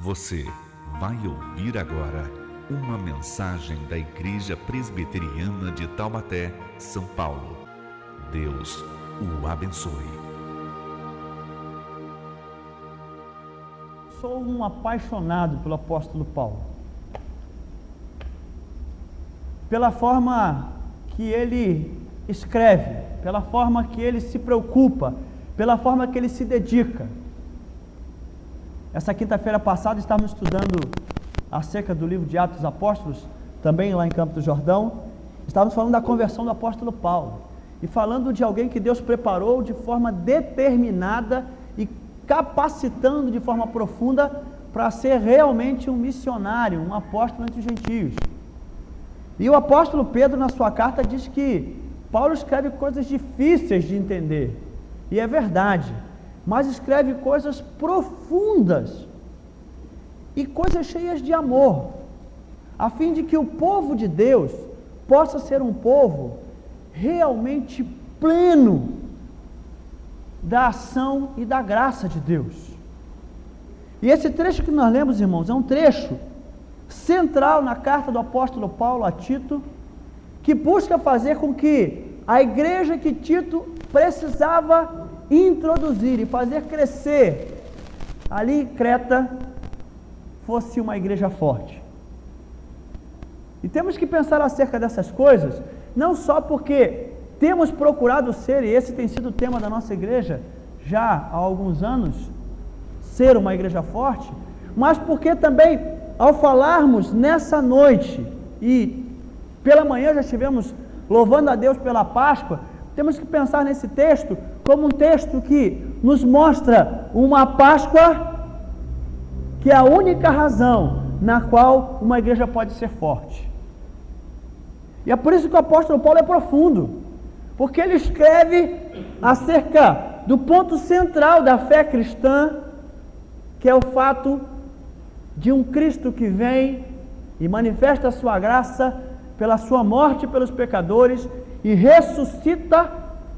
Você vai ouvir agora uma mensagem da Igreja Presbiteriana de Taubaté, São Paulo. Deus o abençoe. Sou um apaixonado pelo apóstolo Paulo, pela forma que ele escreve, pela forma que ele se preocupa, pela forma que ele se dedica. Essa quinta-feira passada estávamos estudando acerca do livro de Atos dos Apóstolos, também lá em Campos do Jordão. Estávamos falando da conversão do apóstolo Paulo e falando de alguém que Deus preparou de forma determinada e capacitando de forma profunda para ser realmente um missionário, um apóstolo entre os gentios. E o apóstolo Pedro, na sua carta, diz que Paulo escreve coisas difíceis de entender, e é verdade, mas escreve coisas profundas e coisas cheias de amor, a fim de que o povo de Deus possa ser um povo realmente pleno da ação e da graça de Deus. E esse trecho que nós lemos, irmãos, é um trecho central na carta do apóstolo Paulo a Tito, que busca fazer com que a igreja que Tito precisava introduzir e fazer crescer ali em Creta fosse uma igreja forte. E temos que pensar acerca dessas coisas, não só porque temos procurado ser, e esse tem sido o tema da nossa igreja já há alguns anos, ser uma igreja forte, mas porque também, ao falarmos nessa noite, e pela manhã já estivemos louvando a Deus pela Páscoa, temos que pensar nesse texto como um texto que nos mostra uma Páscoa que é a única razão na qual uma igreja pode ser forte. E é por isso que o apóstolo Paulo é profundo, porque ele escreve acerca do ponto central da fé cristã, que é o fato de um Cristo que vem e manifesta a sua graça pela sua morte pelos pecadores e ressuscita,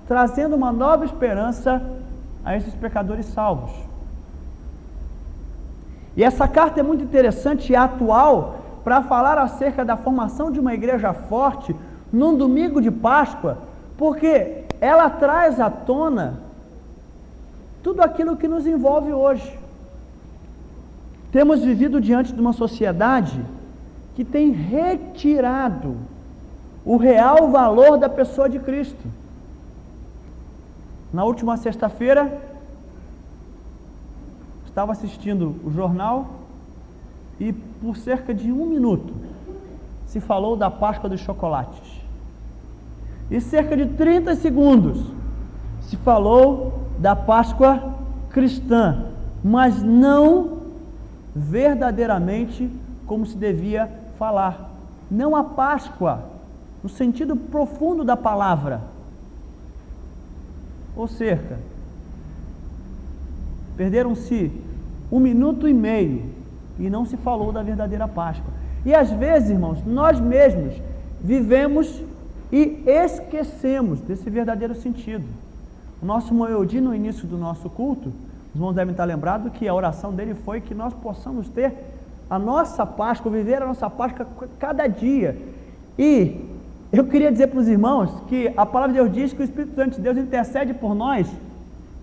trazendo uma nova esperança a esses pecadores salvos. E essa carta é muito interessante e atual para falar acerca da formação de uma igreja forte num domingo de Páscoa, porque ela traz à tona tudo aquilo que nos envolve hoje. Temos vivido diante de uma sociedade que tem retirado o real valor da pessoa de Cristo. Na última sexta-feira, estava assistindo o jornal e por cerca de 1 minuto se falou da Páscoa dos chocolates. E cerca de 30 segundos se falou da Páscoa cristã, mas não verdadeiramente como se devia falar. Não a Páscoa, no sentido profundo da palavra. Ou cerca, perderam-se 1 minuto e meio e não se falou da verdadeira Páscoa. E às vezes, irmãos, nós mesmos vivemos e esquecemos desse verdadeiro sentido. O nosso Moeudi, no início do nosso culto, os irmãos devem estar lembrados que a oração dele foi que nós possamos ter a nossa Páscoa, viver a nossa Páscoa cada dia. E eu queria dizer para os irmãos que a palavra de Deus diz que o Espírito Santo de Deus intercede por nós,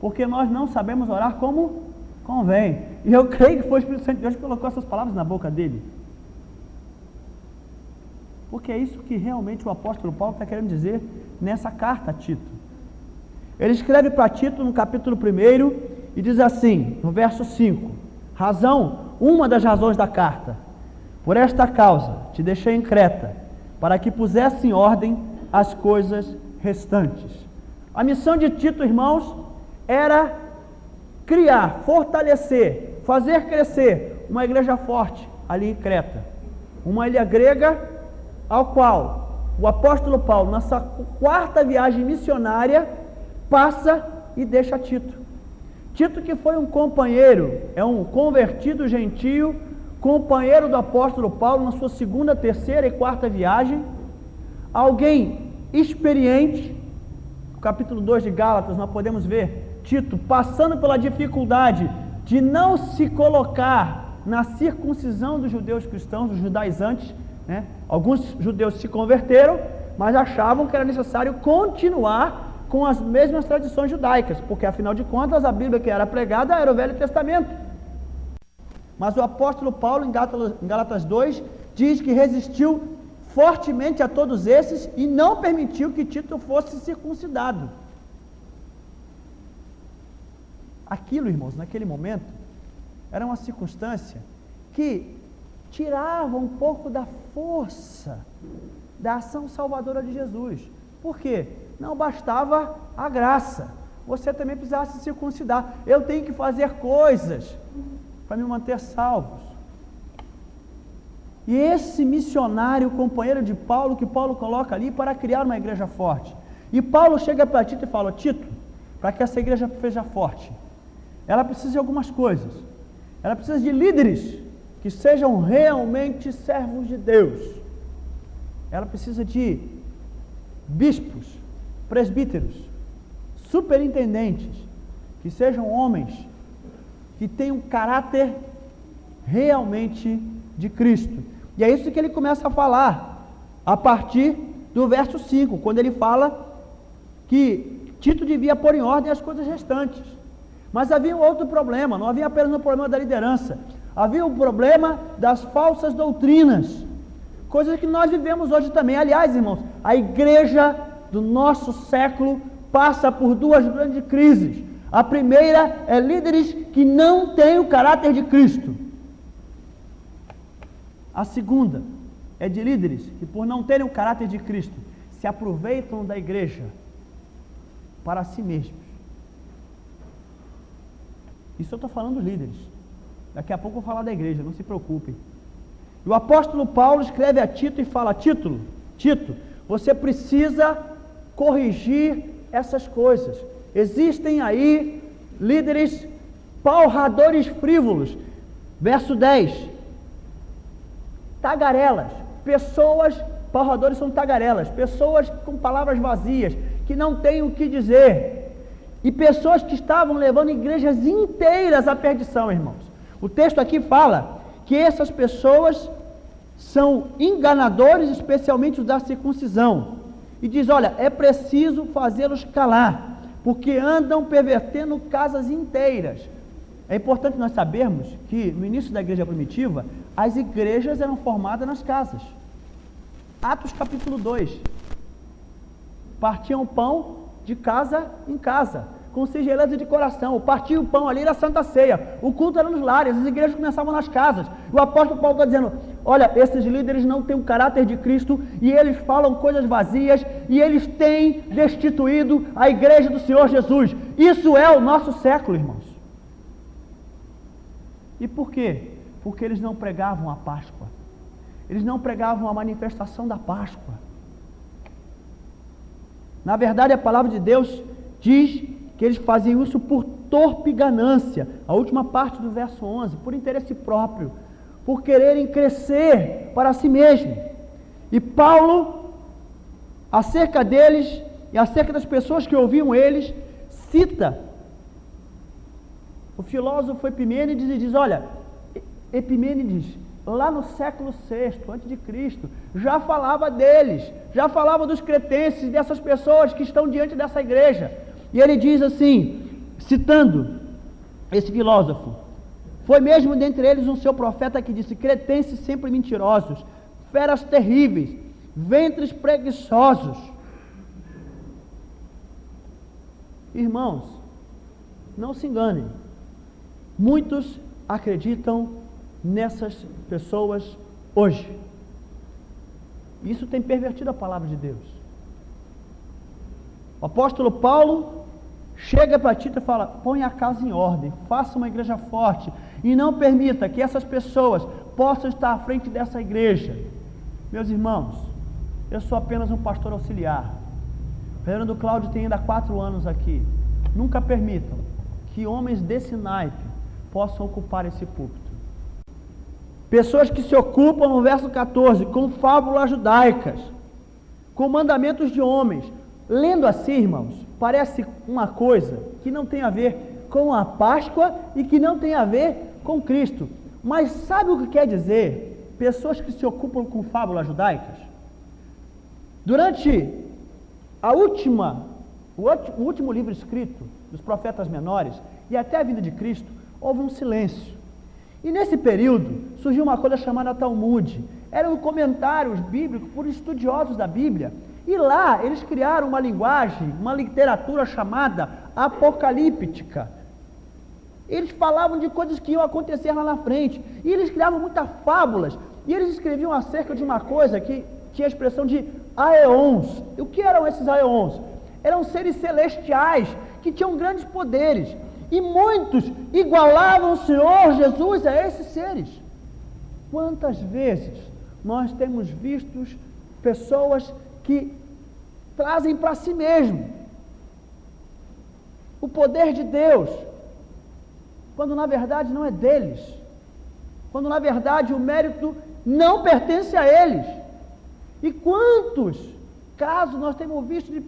porque nós não sabemos orar como convém. E eu creio que foi o Espírito Santo de Deus que colocou essas palavras na boca dele. Porque é isso que realmente o apóstolo Paulo está querendo dizer nessa carta a Tito. Ele escreve para Tito no capítulo 1 e diz assim, no verso 5, uma das razões da carta: por esta causa te deixei em Creta, para que pusesse em ordem as coisas restantes. A missão de Tito, irmãos, era criar, fortalecer, fazer crescer uma igreja forte ali em Creta, uma ilha grega ao qual o apóstolo Paulo, na sua 4ª viagem missionária, passa e deixa Tito. Tito, que foi um companheiro, é um convertido gentio, companheiro do apóstolo Paulo na sua 2ª, 3ª e 4ª viagem, alguém experiente. No capítulo 2 de Gálatas nós podemos ver Tito passando pela dificuldade de não se colocar na circuncisão dos judeus cristãos, dos judaizantes, né? Alguns judeus se converteram, mas achavam que era necessário continuar com as mesmas tradições judaicas, porque afinal de contas a Bíblia que era pregada era o Velho Testamento. Mas o apóstolo Paulo, em Gálatas 2, diz que resistiu fortemente a todos esses e não permitiu que Tito fosse circuncidado. Aquilo, irmãos, naquele momento, era uma circunstância que tirava um pouco da força da ação salvadora de Jesus. Por quê? Não bastava a graça, você também precisava se circuncidar. Eu tenho que fazer coisas para me manter salvos. E esse missionário, companheiro de Paulo, que Paulo coloca ali para criar uma igreja forte. E Paulo chega para Tito e fala: Tito, para que essa igreja seja forte, ela precisa de algumas coisas. Ela precisa de líderes que sejam realmente servos de Deus. Ela precisa de bispos, presbíteros, superintendentes, que sejam homens que tenham caráter realmente de Cristo. E é isso que ele começa a falar a partir do verso 5, quando ele fala que Tito devia pôr em ordem as coisas restantes. Mas havia um outro problema, não havia apenas o problema da liderança, havia o problema das falsas doutrinas, coisas que nós vivemos hoje também. Aliás, irmãos, a igreja do nosso século passa por duas grandes crises. A primeira é líderes que não têm o caráter de Cristo. A segunda é de líderes que, por não terem o caráter de Cristo, se aproveitam da igreja para si mesmos. Isso eu estou falando dos líderes. Daqui a pouco eu vou falar da igreja, não se preocupem. E o apóstolo Paulo escreve a Tito e fala: Tito, você precisa corrigir essas coisas. Existem aí líderes palradores frívolos. Verso 10. Tagarelas. Pessoas, palradores são tagarelas. Pessoas com palavras vazias, que não têm o que dizer. E pessoas que estavam levando igrejas inteiras à perdição, irmãos. O texto aqui fala que essas pessoas são enganadores, especialmente os da circuncisão. E diz: olha, é preciso fazê-los calar, porque andam pervertendo casas inteiras. É importante nós sabermos que no início da igreja primitiva, as igrejas eram formadas nas casas. Atos capítulo 2. Partiam pão de casa em casa, com singeleza de coração. Partia o pão ali, era a Santa Ceia. O culto era nos lares, as igrejas começavam nas casas. O apóstolo Paulo está dizendo: olha, esses líderes não têm o caráter de Cristo, e eles falam coisas vazias, e eles têm destituído a igreja do Senhor Jesus. Isso é o nosso século, irmãos. E por quê? Porque eles não pregavam a Páscoa. Eles não pregavam a manifestação da Páscoa. Na verdade, a palavra de Deus diz que eles faziam isso por torpe ganância. A última parte do verso 11, por interesse próprio, por quererem crescer para si mesmo. E Paulo, acerca deles e acerca das pessoas que ouviam eles, cita o filósofo Epimênides e diz: olha, Epimênides, lá no século VI, antes de Cristo, já falava deles, já falava dos cretenses, dessas pessoas que estão diante dessa igreja. E ele diz assim, citando esse filósofo: foi mesmo dentre eles um seu profeta que disse: cretenses sempre mentirosos, feras terríveis, ventres preguiçosos. Irmãos, não se enganem, muitos acreditam nessas pessoas hoje. Isso tem pervertido a palavra de Deus. O apóstolo Paulo chega para Tito e fala: põe a casa em ordem, faça uma igreja forte e não permita que essas pessoas possam estar à frente dessa igreja. Meus irmãos, eu sou apenas um pastor auxiliar. O reverendo Cláudio tem ainda 4 anos aqui. Nunca permitam que homens desse naipe possam ocupar esse púlpito. Pessoas que se ocupam, no verso 14, com fábulas judaicas, com mandamentos de homens. Lendo assim, irmãos, parece uma coisa que não tem a ver com a Páscoa e que não tem a ver com Cristo. Mas sabe o que quer dizer pessoas que se ocupam com fábulas judaicas? Durante o último livro escrito dos profetas menores e até a vinda de Cristo, houve um silêncio. E nesse período surgiu uma coisa chamada Talmud. Eram comentários bíblicos por estudiosos da Bíblia. E lá eles criaram uma linguagem, uma literatura chamada apocalíptica. Eles falavam de coisas que iam acontecer lá na frente. E eles criavam muitas fábulas. E eles escreviam acerca de uma coisa que tinha a expressão de aeons. E o que eram esses aeons? Eram seres celestiais que tinham grandes poderes. E muitos igualavam o Senhor Jesus a esses seres. Quantas vezes nós temos visto pessoas que trazem para si mesmo o poder de Deus, quando na verdade não é deles, quando na verdade o mérito não pertence a eles. E quantos casos nós temos visto de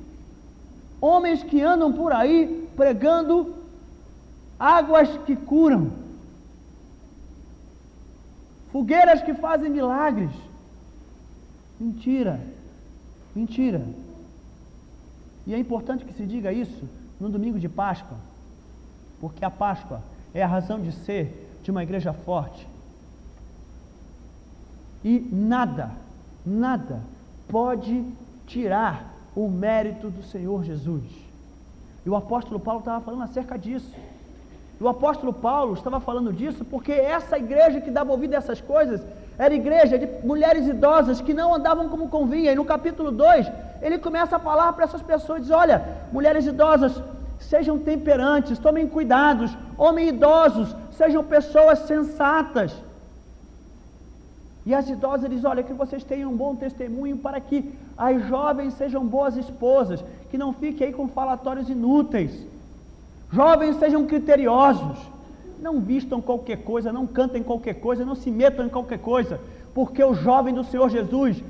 homens que andam por aí pregando águas que curam, fogueiras que fazem milagres. Mentira, mentira. E é importante que se diga isso no domingo de Páscoa, porque a Páscoa é a razão de ser de uma igreja forte. E nada pode tirar o mérito do Senhor Jesus. E o apóstolo Paulo estava falando acerca disso. O apóstolo Paulo estava falando disso porque essa igreja que dava ouvido a essas coisas era igreja de mulheres idosas que não andavam como convinha. E no capítulo 2, ele começa a falar para essas pessoas, diz: olha, mulheres idosas, sejam temperantes, tomem cuidados, homens idosos, sejam pessoas sensatas. E as idosas diz: olha, que vocês tenham um bom testemunho para que as jovens sejam boas esposas, que não fiquem aí com falatórios inúteis. Jovens sejam criteriosos, não vistam qualquer coisa, não cantem qualquer coisa, não se metam em qualquer coisa, porque o jovem do Senhor Jesus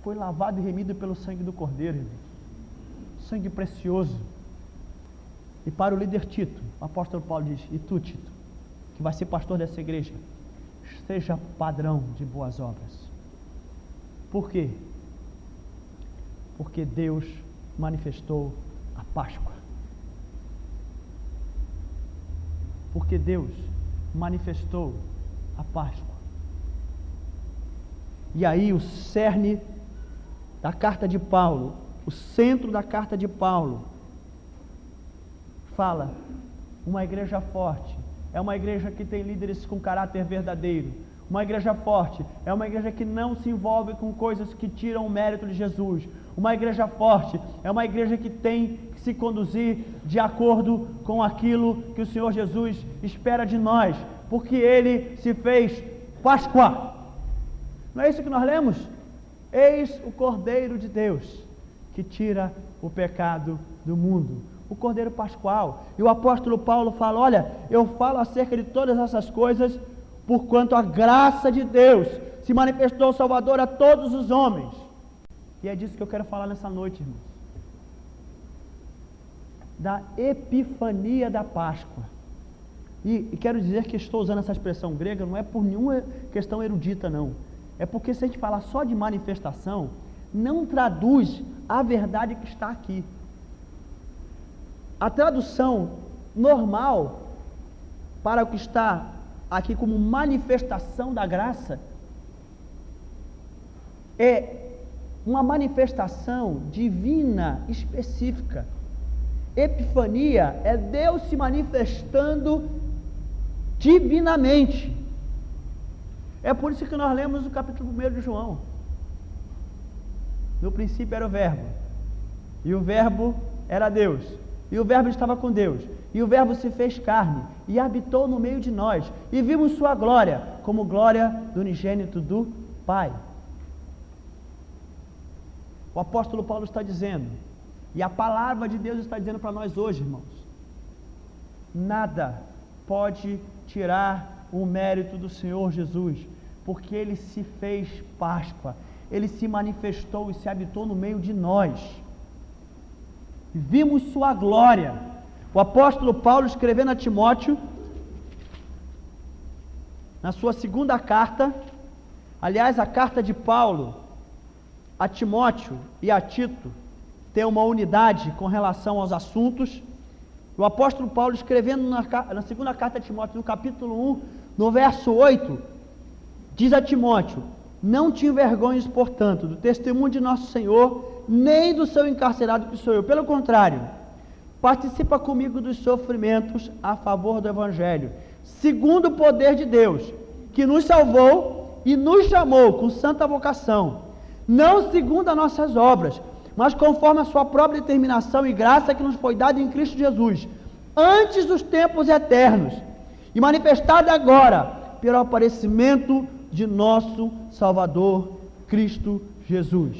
foi lavado e remido pelo sangue do Cordeiro, irmão. Sangue precioso. E para o líder Tito, o apóstolo Paulo diz: e tu, Tito, que vai ser pastor dessa igreja, seja padrão de boas obras. Por quê? Porque Deus manifestou a Páscoa. Porque Deus manifestou a Páscoa. E aí o cerne da carta de Paulo, o centro da carta de Paulo, fala: uma igreja forte é uma igreja que tem líderes com caráter verdadeiro. Uma igreja forte é uma igreja que não se envolve com coisas que tiram o mérito de Jesus. Uma igreja forte é uma igreja que tem que se conduzir de acordo com aquilo que o Senhor Jesus espera de nós, porque Ele se fez Páscoa. Não é isso que nós lemos? Eis o Cordeiro de Deus, que tira o pecado do mundo. O Cordeiro Pascual. E o apóstolo Paulo fala: olha, eu falo acerca de todas essas coisas porquanto a graça de Deus se manifestou Salvador a todos os homens. E é disso que eu quero falar nessa noite, irmãos. Da epifania da Páscoa. E quero dizer que estou usando essa expressão grega, não é por nenhuma questão erudita, não. É porque se a gente falar só de manifestação, não traduz a verdade que está aqui. A tradução normal para o que está aqui como manifestação da graça é uma manifestação divina específica. Epifania é Deus se manifestando divinamente. É por isso que nós lemos o capítulo 1 de João. No princípio era o Verbo, e o Verbo era Deus, e o Verbo estava com Deus, e o Verbo se fez carne, e habitou no meio de nós, e vimos sua glória, como glória do unigênito do Pai. O apóstolo Paulo está dizendo, e a palavra de Deus está dizendo para nós hoje, irmãos: nada pode tirar o mérito do Senhor Jesus, porque Ele se fez Páscoa, Ele se manifestou e se habitou no meio de nós. Vimos sua glória. O apóstolo Paulo, escrevendo a Timóteo, na sua segunda carta, aliás, a carta de Paulo a Timóteo e a Tito tem uma unidade com relação aos assuntos. O apóstolo Paulo, escrevendo na segunda carta a Timóteo, no capítulo 1, no verso 8, diz a Timóteo: não te envergonhes, portanto, do testemunho de nosso Senhor, nem do seu encarcerado que sou eu. Pelo contrário, participa comigo dos sofrimentos a favor do Evangelho, segundo o poder de Deus, que nos salvou e nos chamou com santa vocação, não segundo as nossas obras, mas conforme a sua própria determinação e graça que nos foi dada em Cristo Jesus, antes dos tempos eternos, e manifestada agora pelo aparecimento de nosso Salvador, Cristo Jesus,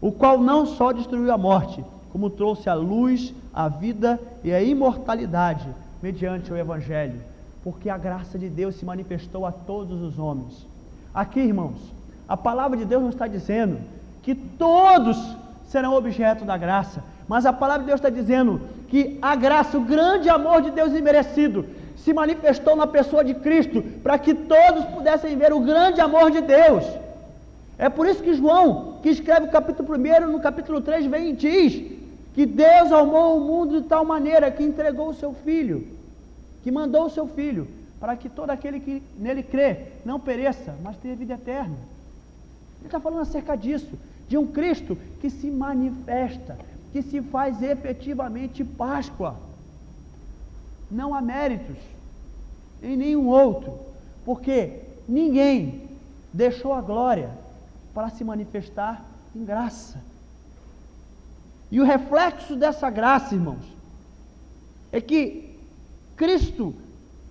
o qual não só destruiu a morte, como trouxe a luz, a vida e a imortalidade, mediante o Evangelho, porque a graça de Deus se manifestou a todos os homens. Aqui, irmãos, a palavra de Deus não está dizendo que todos serão objeto da graça, mas a palavra de Deus está dizendo que a graça, o grande amor de Deus imerecido, se manifestou na pessoa de Cristo, para que todos pudessem ver o grande amor de Deus. É por isso que João, que escreve o capítulo 1, no capítulo 3, vem e diz que Deus amou o mundo de tal maneira que entregou o seu Filho, que mandou o seu Filho, para que todo aquele que nele crê não pereça, mas tenha vida eterna. Ele está falando acerca disso, de um Cristo que se manifesta, que se faz efetivamente Páscoa. Não há méritos em nenhum outro, porque ninguém deixou a glória para se manifestar em graça. E o reflexo dessa graça, irmãos, é que Cristo,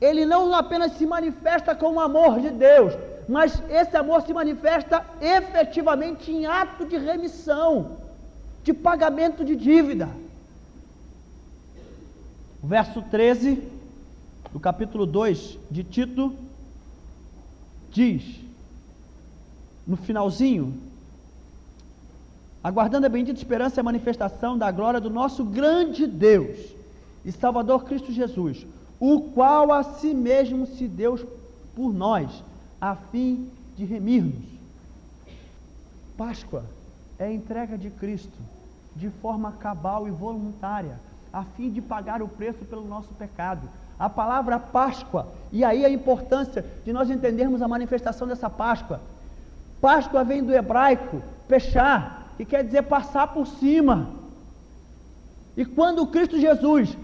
Ele não apenas se manifesta com o amor de Deus, mas esse amor se manifesta efetivamente em ato de remissão, de pagamento de dívida. O verso 13, do capítulo 2 de Tito, diz, no finalzinho: aguardando a bendita esperança e a manifestação da glória do nosso grande Deus e Salvador Cristo Jesus, o qual a si mesmo se deu por nós, a fim de remir-nos. Páscoa é a entrega de Cristo de forma cabal e voluntária, a fim de pagar o preço pelo nosso pecado. A palavra Páscoa, e aí a importância de nós entendermos a manifestação dessa Páscoa. Páscoa vem do hebraico pechá, que quer dizer passar por cima. E quando Cristo Jesus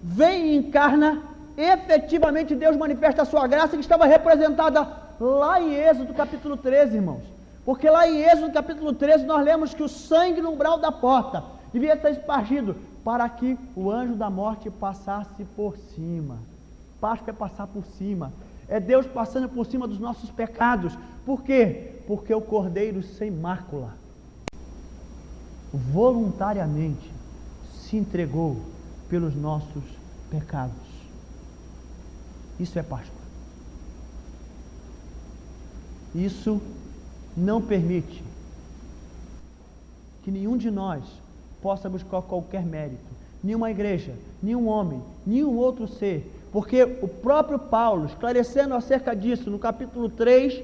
vem e encarna, efetivamente Deus manifesta a sua graça, que estava representada lá em Êxodo capítulo 13, irmãos. Porque lá em Êxodo capítulo 13 nós lemos que o sangue no umbral da porta devia ser espargido para que o anjo da morte passasse por cima. Páscoa é passar por cima, é Deus passando por cima dos nossos pecados. Por quê? Porque o Cordeiro sem mácula voluntariamente se entregou pelos nossos pecados. Isso é Páscoa. Isso não permite que nenhum de nós possa buscar qualquer mérito, nenhuma igreja, nenhum homem, nenhum outro ser, porque o próprio Paulo, esclarecendo acerca disso, no capítulo 3,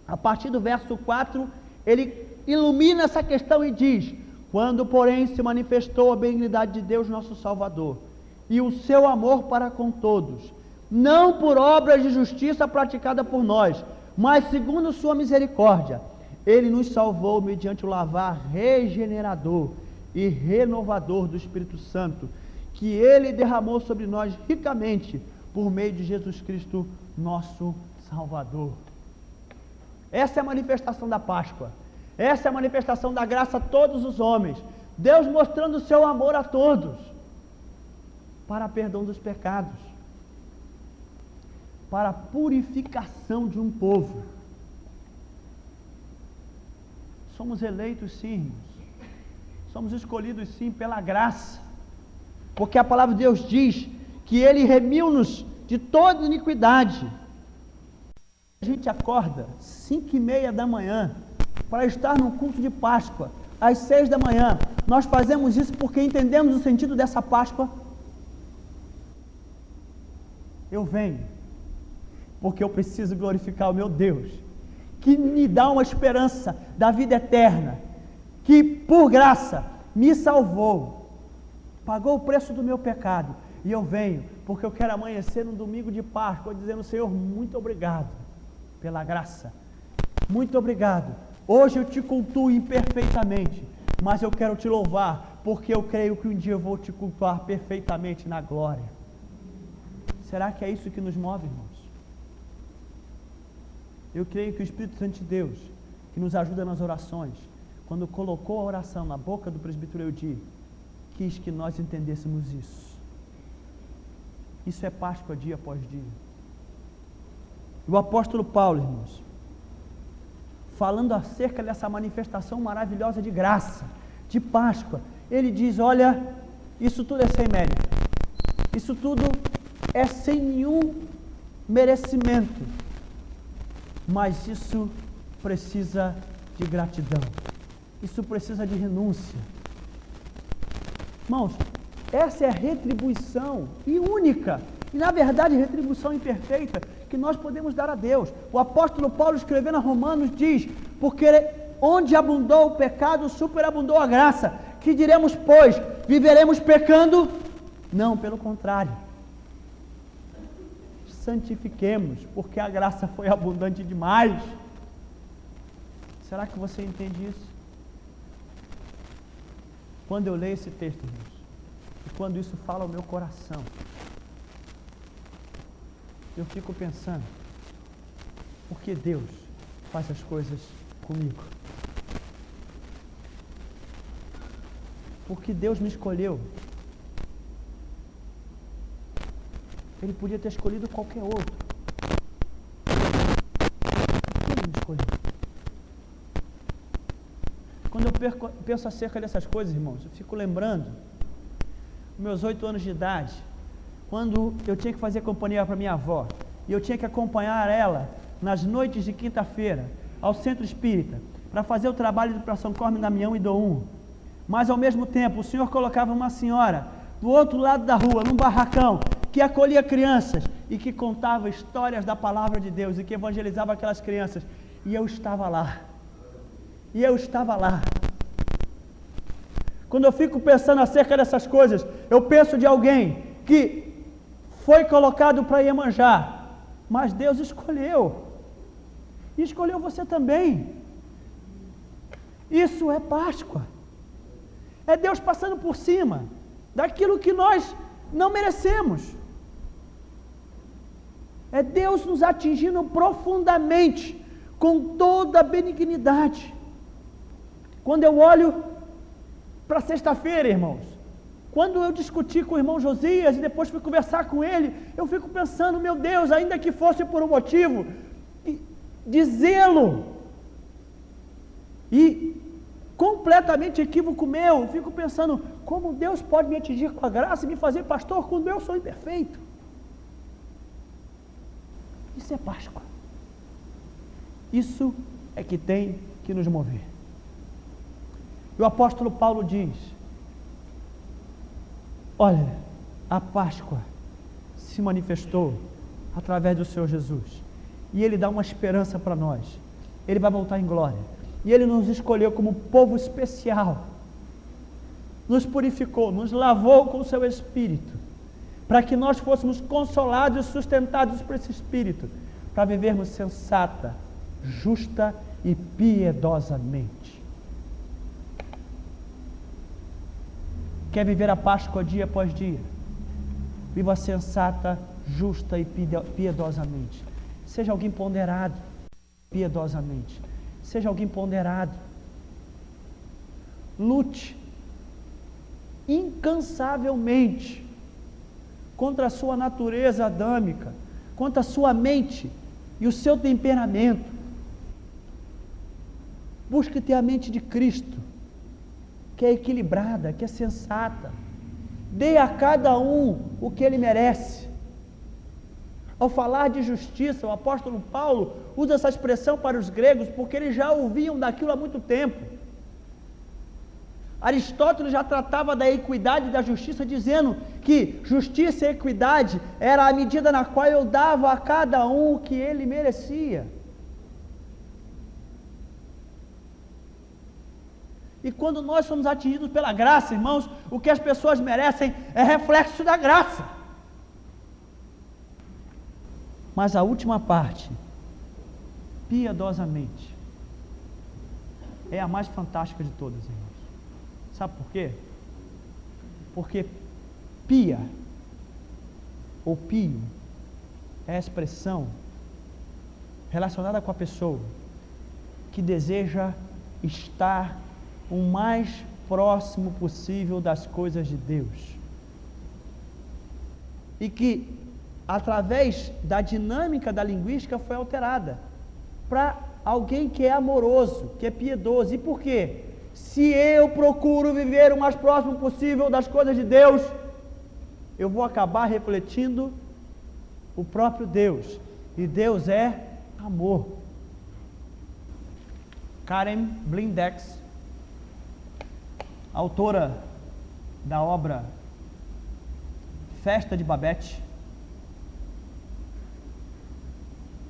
a partir do verso 4, ele ilumina essa questão e diz: quando, porém, se manifestou a benignidade de Deus nosso Salvador, e o seu amor para com todos, não por obras de justiça praticada por nós, mas segundo sua misericórdia, Ele nos salvou mediante o lavar regenerador e renovador do Espírito Santo, que Ele derramou sobre nós ricamente, por meio de Jesus Cristo, nosso Salvador. Essa é a manifestação da Páscoa, essa é a manifestação da graça a todos os homens, Deus mostrando o seu amor a todos, para perdão dos pecados, para a purificação de um povo. Somos eleitos sim, irmãos. Somos escolhidos sim pela graça, porque a palavra de Deus diz que Ele remiu-nos de toda iniquidade. A gente acorda 5:30 da manhã para estar no culto de Páscoa, às 6 da manhã. Nós fazemos isso porque entendemos o sentido dessa Páscoa. Eu venho porque eu preciso glorificar o meu Deus, que me dá uma esperança da vida eterna, que por graça me salvou, pagou o preço do meu pecado, e eu venho, porque eu quero amanhecer no domingo de Páscoa, dizendo: Senhor, muito obrigado pela graça, muito obrigado, hoje eu te cultuo imperfeitamente, mas eu quero te louvar, porque eu creio que um dia eu vou te cultuar perfeitamente na glória. Será que é isso que nos move, irmãos? Eu creio que o Espírito Santo de Deus, que nos ajuda nas orações, quando colocou a oração na boca do presbítero Eudi, quis que nós entendêssemos isso. Isso é Páscoa dia após dia. E o apóstolo Paulo, irmãos, falando acerca dessa manifestação maravilhosa de graça, de Páscoa, ele diz: olha, isso tudo é sem mérito, isso tudo é sem nenhum merecimento, mas isso precisa de gratidão, isso precisa de renúncia. Irmãos, essa é a retribuição e única, e na verdade retribuição imperfeita, que nós podemos dar a Deus. O apóstolo Paulo, escrevendo a Romanos, diz: porque onde abundou o pecado, superabundou a graça. Que diremos, pois? Viveremos pecando? Não, pelo contrário. Santifiquemos, porque a graça foi abundante demais. Será que você entende isso? Quando eu leio esse texto, irmãos, e quando isso fala ao meu coração, eu fico pensando: por que Deus faz as coisas comigo? Porque Deus me escolheu. Ele podia ter escolhido qualquer outro. Por que Ele me escolheu? Quando eu penso acerca dessas coisas, irmãos, eu fico lembrando meus 8 anos de idade, quando eu tinha que fazer companhia para minha avó, e eu tinha que acompanhar ela nas noites de quinta-feira ao centro espírita, para fazer o trabalho para São Cosme, Damião e Dom. Mas ao mesmo tempo o Senhor colocava uma senhora do outro lado da rua, num barracão, que acolhia crianças e que contava histórias da palavra de Deus e que evangelizava aquelas crianças, e eu estava lá. Quando eu fico pensando acerca dessas coisas, eu penso de alguém que foi colocado para Iemanjá, mas Deus escolheu, e escolheu você também. Isso é Páscoa, é Deus passando por cima daquilo que nós não merecemos, é Deus nos atingindo profundamente, com toda a benignidade. Quando eu olho para sexta-feira, irmãos, quando eu discuti com o irmão Josias e depois fui conversar com ele, eu fico pensando: meu Deus, ainda que fosse por um motivo de zelo e completamente equívoco meu, eu fico pensando: como Deus pode me atingir com a graça e me fazer pastor quando eu sou imperfeito? Isso é Páscoa. Isso é que tem que nos mover. E o apóstolo Paulo diz: olha, a Páscoa se manifestou através do Senhor Jesus, e Ele dá uma esperança para nós. Ele vai voltar em glória, e Ele nos escolheu como povo especial, nos purificou, nos lavou com o seu Espírito, para que nós fôssemos consolados e sustentados por esse Espírito, para vivermos sensata, justa e piedosamente. Quer viver a Páscoa dia após dia? Viva sensata, justa e piedosamente. Seja alguém ponderado, piedosamente. Seja alguém ponderado. Lute incansavelmente contra a sua natureza adâmica, contra a sua mente e o seu temperamento. Busque ter a mente de Cristo, que é equilibrada, que é sensata. Dê a cada um o que ele merece. Ao falar de justiça, o apóstolo Paulo usa essa expressão para os gregos, porque eles já ouviam daquilo há muito tempo. Aristóteles já tratava da equidade e da justiça, dizendo que justiça e equidade era a medida na qual eu dava a cada um o que ele merecia. E quando nós somos atingidos pela graça, irmãos, o que as pessoas merecem é reflexo da graça. Mas a última parte, piedosamente, é a mais fantástica de todas, irmãos. Sabe por quê? Porque pia, ou pio, é a expressão relacionada com a pessoa que deseja estar o mais próximo possível das coisas de Deus. E que, através da dinâmica da linguística, foi alterada para alguém que é amoroso, que é piedoso. E por quê? Se eu procuro viver o mais próximo possível das coisas de Deus, eu vou acabar refletindo o próprio Deus. E Deus é amor. Karen Blindex, autora da obra Festa de Babette,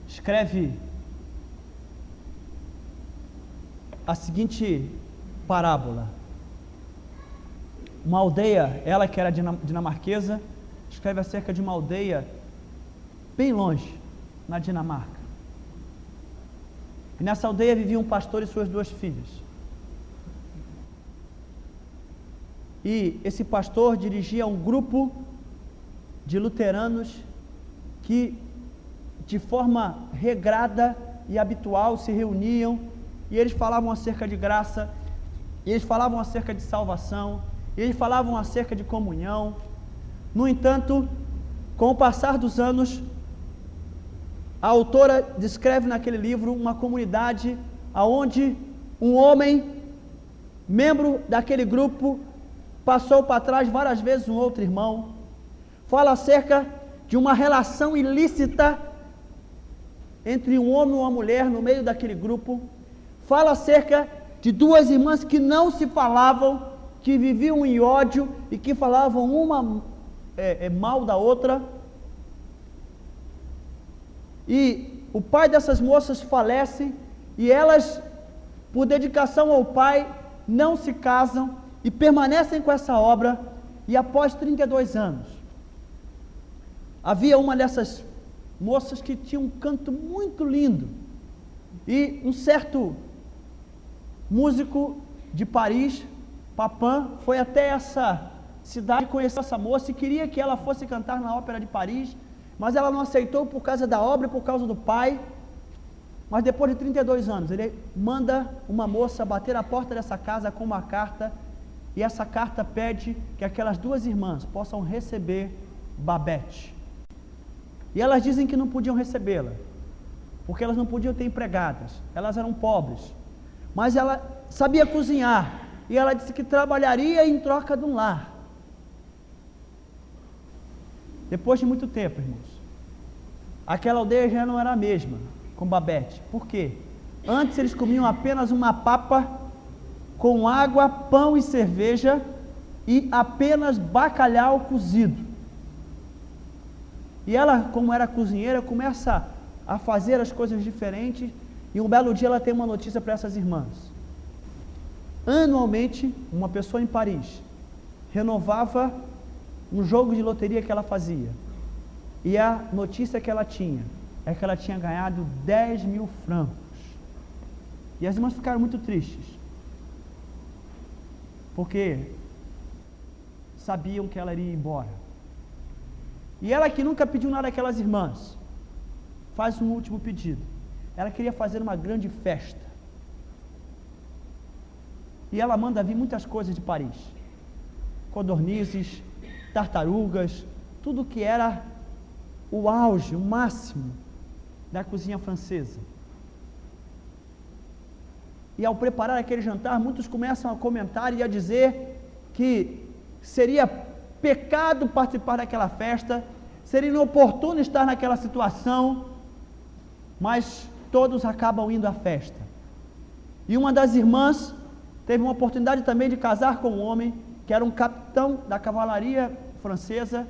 escreve a seguinte parábola. Uma aldeia, ela que era dinamarquesa, escreve acerca de uma aldeia bem longe, na Dinamarca. E nessa aldeia vivia um pastor e suas 2 filhas. E esse pastor dirigia um grupo de luteranos que, de forma regrada e habitual, se reuniam e eles falavam acerca de graça, e eles falavam acerca de salvação, e eles falavam acerca de comunhão. No entanto, com o passar dos anos, a autora descreve naquele livro uma comunidade onde um homem, membro daquele grupo, passou para trás várias vezes um outro irmão. Fala acerca de uma relação ilícita entre um homem e uma mulher no meio daquele grupo. Fala acerca de 2 irmãs que não se falavam, que viviam em ódio e que falavam uma mal da outra. E o pai dessas moças falece e elas, por dedicação ao pai, não se casam e permanecem com essa obra. E após 32 anos, havia uma dessas moças que tinha um canto muito lindo, e um certo músico de Paris, Papin, foi até essa cidade, conheceu essa moça e queria que ela fosse cantar na Ópera de Paris, mas ela não aceitou por causa da obra e por causa do pai. Mas depois de 32 anos, ele manda uma moça bater a porta dessa casa com uma carta, e essa carta pede que aquelas 2 irmãs possam receber Babette. E elas dizem que não podiam recebê-la, porque elas não podiam ter empregadas, elas eram pobres. Mas ela sabia cozinhar, e ela disse que trabalharia em troca de um lar. Depois de muito tempo, irmãos, aquela aldeia já não era a mesma com Babette. Por quê? Antes eles comiam apenas uma papa com água, pão e cerveja, e apenas bacalhau cozido. E ela, como era cozinheira, começa a fazer as coisas diferentes, e um belo dia ela tem uma notícia para essas irmãs. Anualmente, uma pessoa em Paris renovava um jogo de loteria que ela fazia, e a notícia que ela tinha é que ela tinha ganhado 10.000 francos. E as irmãs ficaram muito tristes, porque sabiam que ela iria embora. E ela, que nunca pediu nada àquelas irmãs, faz um último pedido. Ela queria fazer uma grande festa, e ela manda vir muitas coisas de Paris, codornizes, tartarugas, tudo que era o auge, o máximo da cozinha francesa. E ao preparar aquele jantar, muitos começam a comentar e a dizer que seria pecado participar daquela festa, seria inoportuno estar naquela situação, mas todos acabam indo à festa. E uma das irmãs teve uma oportunidade também de casar com um homem que era um capitão da cavalaria francesa,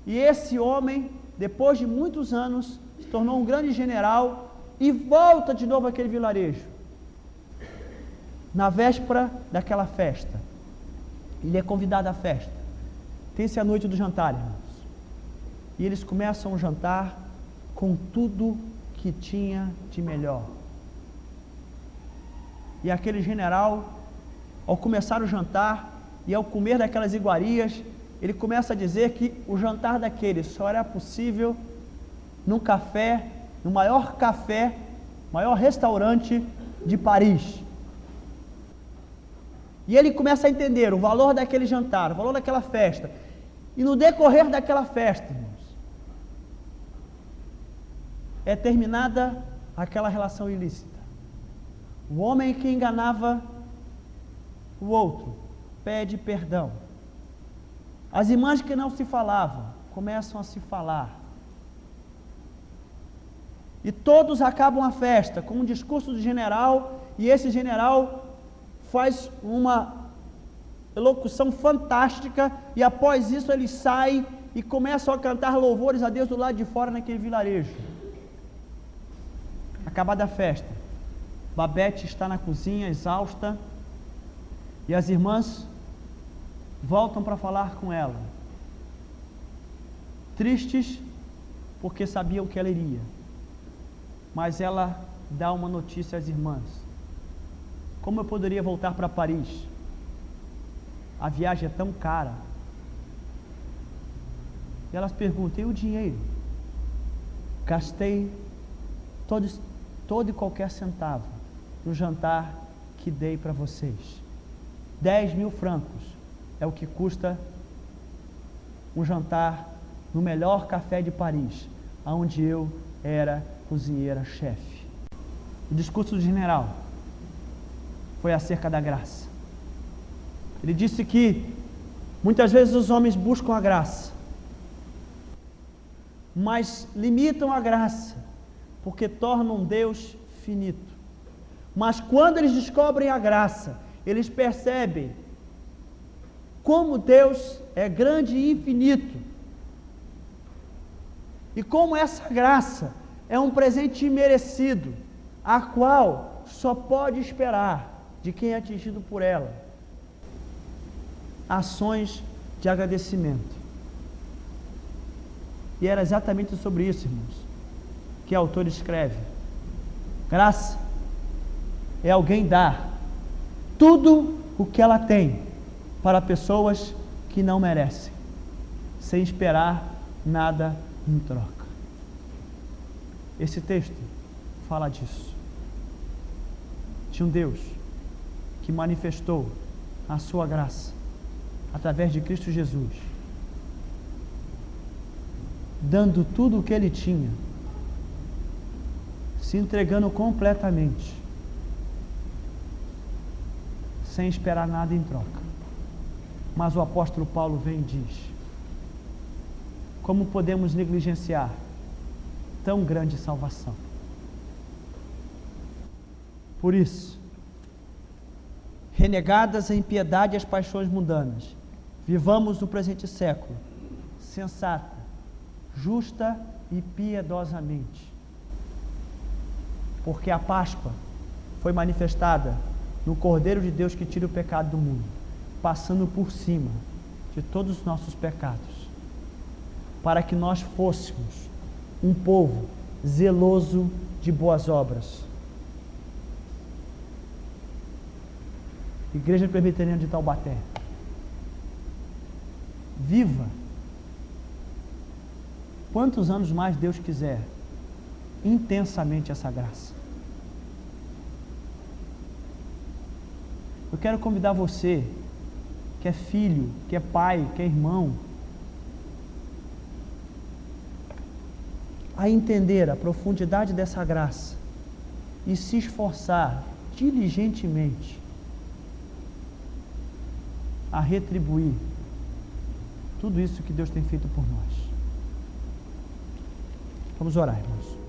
e esse homem, depois de muitos anos, se tornou um grande general e volta de novo àquele vilarejo. Na véspera daquela festa, ele é convidado à festa. Tem-se a noite do jantar, irmãos. E eles começam o jantar com tudo que tinha de melhor. E aquele general, ao começar o jantar e ao comer daquelas iguarias, ele começa a dizer que o jantar daquele só era possível num café, no maior café, maior restaurante de Paris. E ele começa a entender o valor daquele jantar, o valor daquela festa. E no decorrer daquela festa, irmãos, é terminada aquela relação ilícita. O homem que enganava o outro pede perdão. As irmãs que não se falavam começam a se falar. E todos acabam a festa com um discurso do general, e esse general faz uma elocução fantástica, e após isso eles saem e começam a cantar louvores a Deus do lado de fora naquele vilarejo. Acabada a festa, Babete está na cozinha exausta, e as irmãs voltam para falar com ela, tristes porque sabiam que ela iria, mas ela dá uma notícia às irmãs: como eu poderia voltar para Paris? A viagem é tão cara. E elas perguntam: e o dinheiro? Gastei todo e qualquer centavo no jantar que dei para vocês. 10.000 francos é o que custa um jantar no melhor café de Paris, onde eu era cozinheira-chefe. O discurso do general foi acerca da graça. Ele disse que muitas vezes os homens buscam a graça, mas limitam a graça porque tornam Deus finito. Mas quando eles descobrem a graça, eles percebem como Deus é grande e infinito, e como essa graça é um presente imerecido, a qual só pode esperar de quem é atingido por ela ações de agradecimento. E era exatamente sobre isso, irmãos, que o autor escreve. Graça é alguém dar tudo o que ela tem para pessoas que não merecem, sem esperar nada em troca. Esse texto fala disso, de um Deus que manifestou a sua graça através de Cristo Jesus, dando tudo o que ele tinha, se entregando completamente, sem esperar nada em troca. Mas o apóstolo Paulo vem e diz: como podemos negligenciar tão grande salvação? Por isso, renegadas a impiedade e as paixões mundanas, vivamos no presente século sensata, justa e piedosamente, porque a Páscoa foi manifestada no Cordeiro de Deus que tira o pecado do mundo, passando por cima de todos os nossos pecados, para que nós fôssemos um povo zeloso de boas obras. Igreja Presbiteriana de Taubaté, viva quantos anos mais Deus quiser intensamente essa graça. Eu quero convidar você, que é filho, que é pai, que é irmão, a entender a profundidade dessa graça e se esforçar diligentemente a retribuir tudo isso que Deus tem feito por nós. Vamos orar, irmãos.